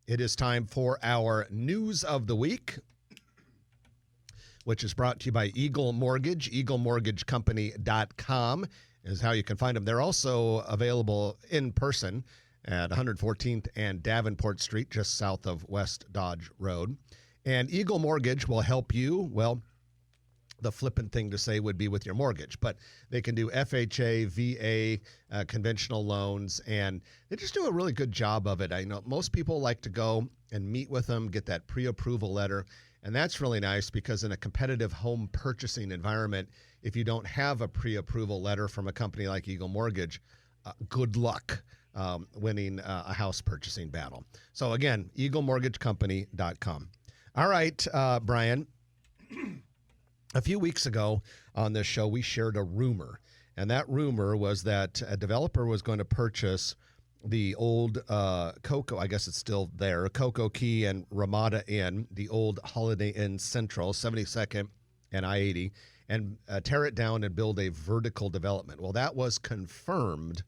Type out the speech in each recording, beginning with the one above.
It is time for our News of the Week, which is brought to you by Eagle Mortgage. EagleMortgageCompany.com is how you can find them. They're also available in person at 114th and Davenport Street, just south of West Dodge Road. And Eagle Mortgage will help you, well, the flippant thing to say would be with your mortgage, but they can do FHA, VA, conventional loans, and they just do a really good job of it. I know most people like to go and meet with them, get that pre-approval letter, and that's really nice because in a competitive home purchasing environment, if you don't have a pre-approval letter from a company like Eagle Mortgage, good luck winning a house purchasing battle. So again, EagleMortgageCompany.com. All right, Brian. A few weeks ago on this show, we shared a rumor, and that rumor was that a developer was going to purchase the old Cocoa, I guess it's still there, Cocoa Key and Ramada Inn, the old Holiday Inn Central, 72nd and I-80, and tear it down and build a vertical development. Well, that was confirmed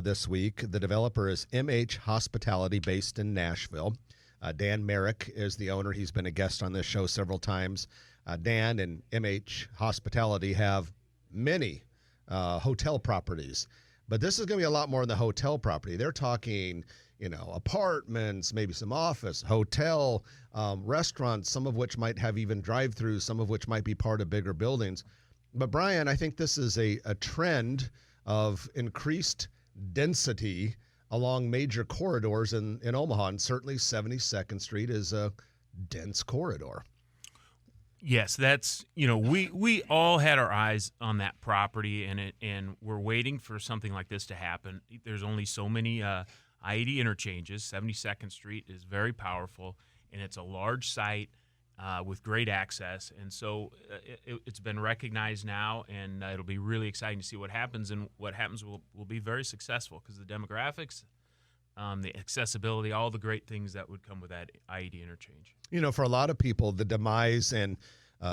this week. The developer is MH Hospitality based in Nashville. Dan Merrick is the owner. He's been a guest on this show several times. Dan and MH Hospitality have many hotel properties, but this is going to be a lot more than the hotel property. They're talking, apartments, maybe some office, hotel, restaurants, some of which might have even drive-throughs, some of which might be part of bigger buildings. But Brian, I think this is a trend of increased density along major corridors in Omaha, and certainly 72nd Street is a dense corridor. Yes, that's, we all had our eyes on that property, and we're waiting for something like this to happen. There's only so many I-80 interchanges. 72nd Street is very powerful, and it's a large site with great access. And so it's been recognized now, and it'll be really exciting to see what happens. And what happens will be very successful because the demographics, the accessibility, all the great things that would come with that I-80 interchange. For a lot of people, the demise and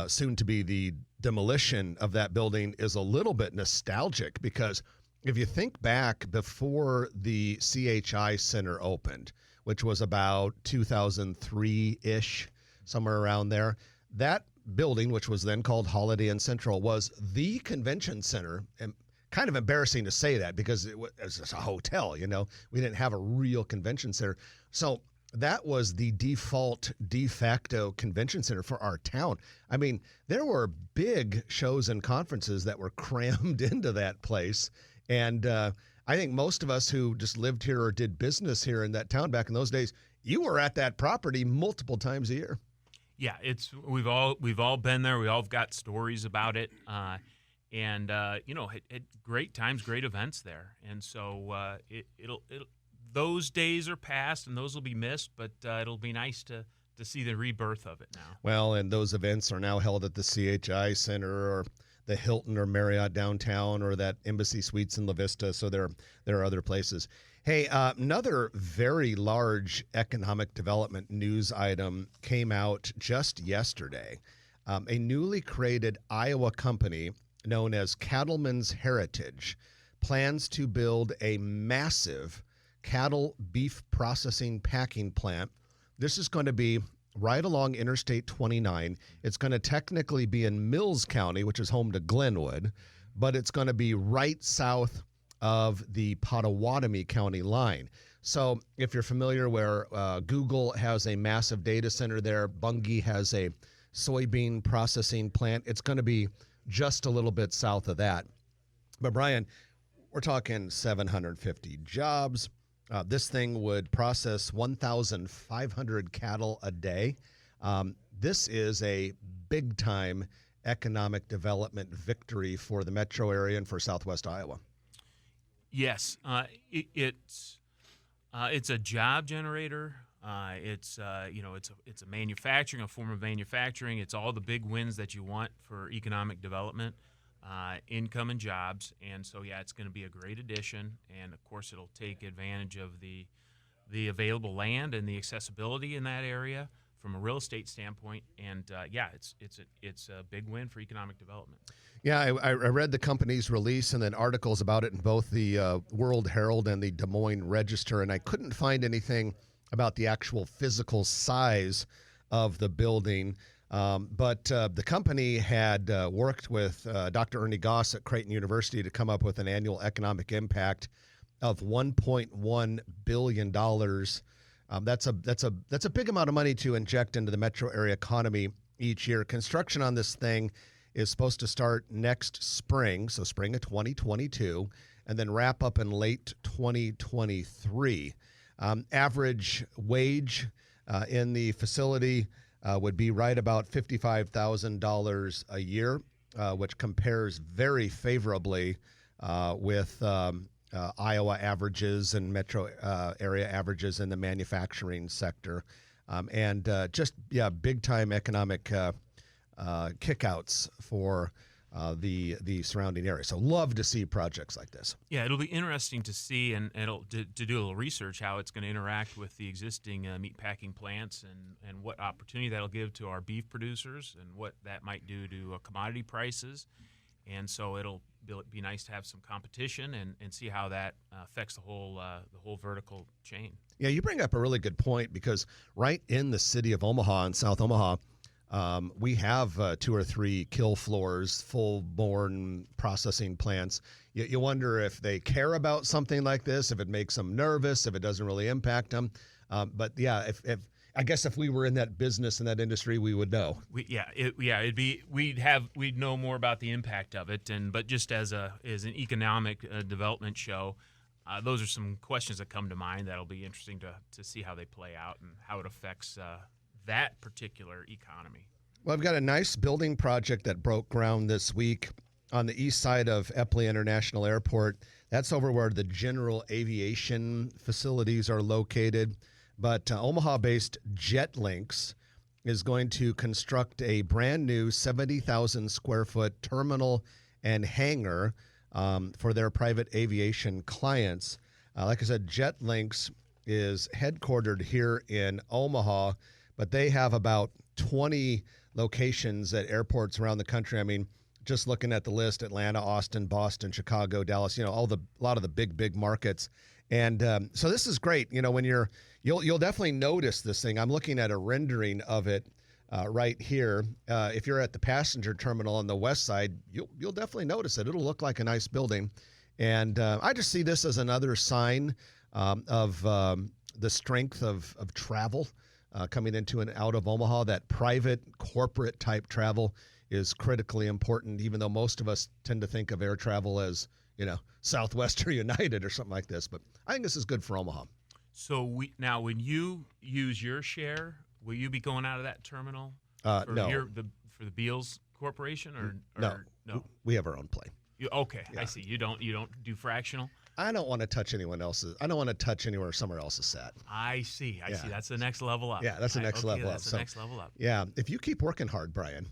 soon to be the demolition of that building is a little bit nostalgic because if you think back before the CHI Center opened, which was about 2003-ish, somewhere around there, that building, which was then called Holiday Inn Central, was the convention center. And kind of embarrassing to say that because it was a hotel, we didn't have a real convention center. So that was the default de facto convention center for our town. I mean, there were big shows and conferences that were crammed into that place. And I think most of us who just lived here or did business here in that town back in those days, you were at that property multiple times a year. Yeah, we've all been there. We all got stories about it. And had great times, great events there, and so it'll those days are past, and those will be missed. But it'll be nice to see the rebirth of it now. Well, and those events are now held at the CHI Center or the Hilton or Marriott downtown or that Embassy Suites in La Vista. So there are other places. Hey, another very large economic development news item came out just yesterday. A newly created Iowa company known as Cattlemen's Heritage plans to build a massive cattle beef processing packing plant. This is going to be right along Interstate 29. It's going to technically be in Mills County, which is home to Glenwood, but it's going to be right south of the Pottawatomie County line. So if you're familiar where Google has a massive data center there, Bunge has a soybean processing plant, it's going to be just a little bit south of that. But Brian, we're talking 750 jobs. This thing would process 1,500 cattle a day. This is a big-time economic development victory for the metro area and for Southwest Iowa. Yes, it's a job generator. It's a manufacturing, a form of manufacturing. It's all the big wins that you want for economic development, income and jobs. And so, it's going to be a great addition. And of course, it'll take advantage of the available land and the accessibility in that area from a real estate standpoint. And it's a big win for economic development. Yeah, I read the company's release and then articles about it in both the World Herald and the Des Moines Register, and I couldn't find anything about the actual physical size of the building. But the company had worked with Dr. Ernie Goss at Creighton University to come up with an annual economic impact of $1.1 billion. That's a big amount of money to inject into the metro area economy each year. Construction on this thing is supposed to start next spring, so spring of 2022, and then wrap up in late 2023. Average wage in the facility would be right about $55,000 a year, which compares very favorably with Iowa averages and metro area averages in the manufacturing sector. And big time economic kickouts for the surrounding area. So love to see projects like this. Yeah, it'll be interesting to see and to do a little research how it's going to interact with the existing meat packing plants and what opportunity that'll give to our beef producers and what that might do to commodity prices. And so it'll be nice to have some competition and see how that affects the whole vertical chain. Yeah, you bring up a really good point because right in the city of Omaha and South Omaha, we have 2 or 3 kill floors, full-born processing plants. You wonder if they care about something like this, if it makes them nervous, if it doesn't really impact them. But yeah, I guess if we were in that business, in that industry, we would know. We'd know more about the impact of it. But just as an economic development show, those are some questions that come to mind that'll be interesting to see how they play out and how it affects that particular economy. Well, I've got a nice building project that broke ground this week on the east side of Eppley International Airport. That's over where the general aviation facilities are located. But Omaha-based JetLinks is going to construct a brand new 70,000 square foot terminal and hangar for their private aviation clients. Like I said, JetLinks is headquartered here in Omaha, but they have about 20 locations at airports around the country. I mean, just looking at the list, Atlanta, Austin, Boston, Chicago, Dallas, a lot of the big markets. And so this is great. When you'll definitely notice this thing. I'm looking at a rendering of it right here. If you're at the passenger terminal on the west side, you'll definitely notice it. It'll look like a nice building. And I just see this as another sign of the strength of travel coming into and out of Omaha. That private corporate type travel is critically important, even though most of us tend to think of air travel as, Southwest or United or something like this. But I think this is good for Omaha. So when you use your share, will you be going out of that terminal? No. For the Beals Corporation or no? We have our own plane. Okay, Yeah. I see. You don't do fractional. I don't want to touch anyone else's. I don't want to touch anywhere somewhere else is sat. I see. I see. That's the next level up. Yeah, that's the next level up. That's the next level up. Yeah, if you keep working hard, Brian,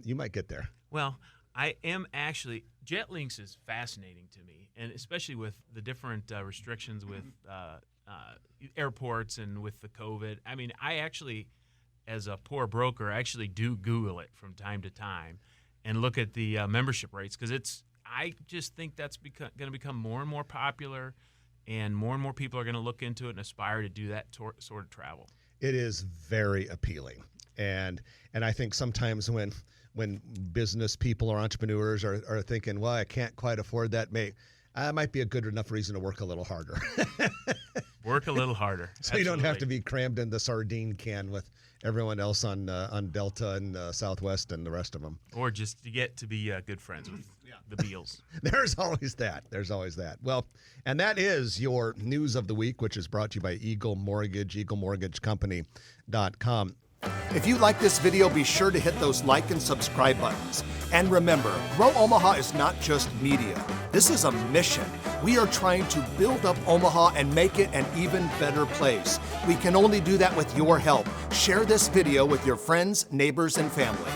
you might get there. Well, I am actually. JetLinks is fascinating to me, and especially with the different restrictions with airports and with the COVID. I mean, I actually, as a poor broker, actually do Google it from time to time and look at the membership rates because I just think that's going to become more and more popular, and more people are going to look into it and aspire to do that sort of travel. It is very appealing, and I think sometimes when business people or entrepreneurs are thinking, well, I can't quite afford that, might be a good enough reason to work a little harder. Work a little harder. So Absolutely. You don't have to be crammed in the sardine can with everyone else on Delta and Southwest and the rest of them. Or just to get to be good friends with the Beals. There's always that. Well, and that is your news of the week, which is brought to you by Eagle Mortgage, eaglemortgagecompany.com. If you like this video, be sure to hit those like and subscribe buttons. And remember, Grow Omaha is not just media. This is a mission. We are trying to build up Omaha and make it an even better place. We can only do that with your help. Share this video with your friends, neighbors, and family.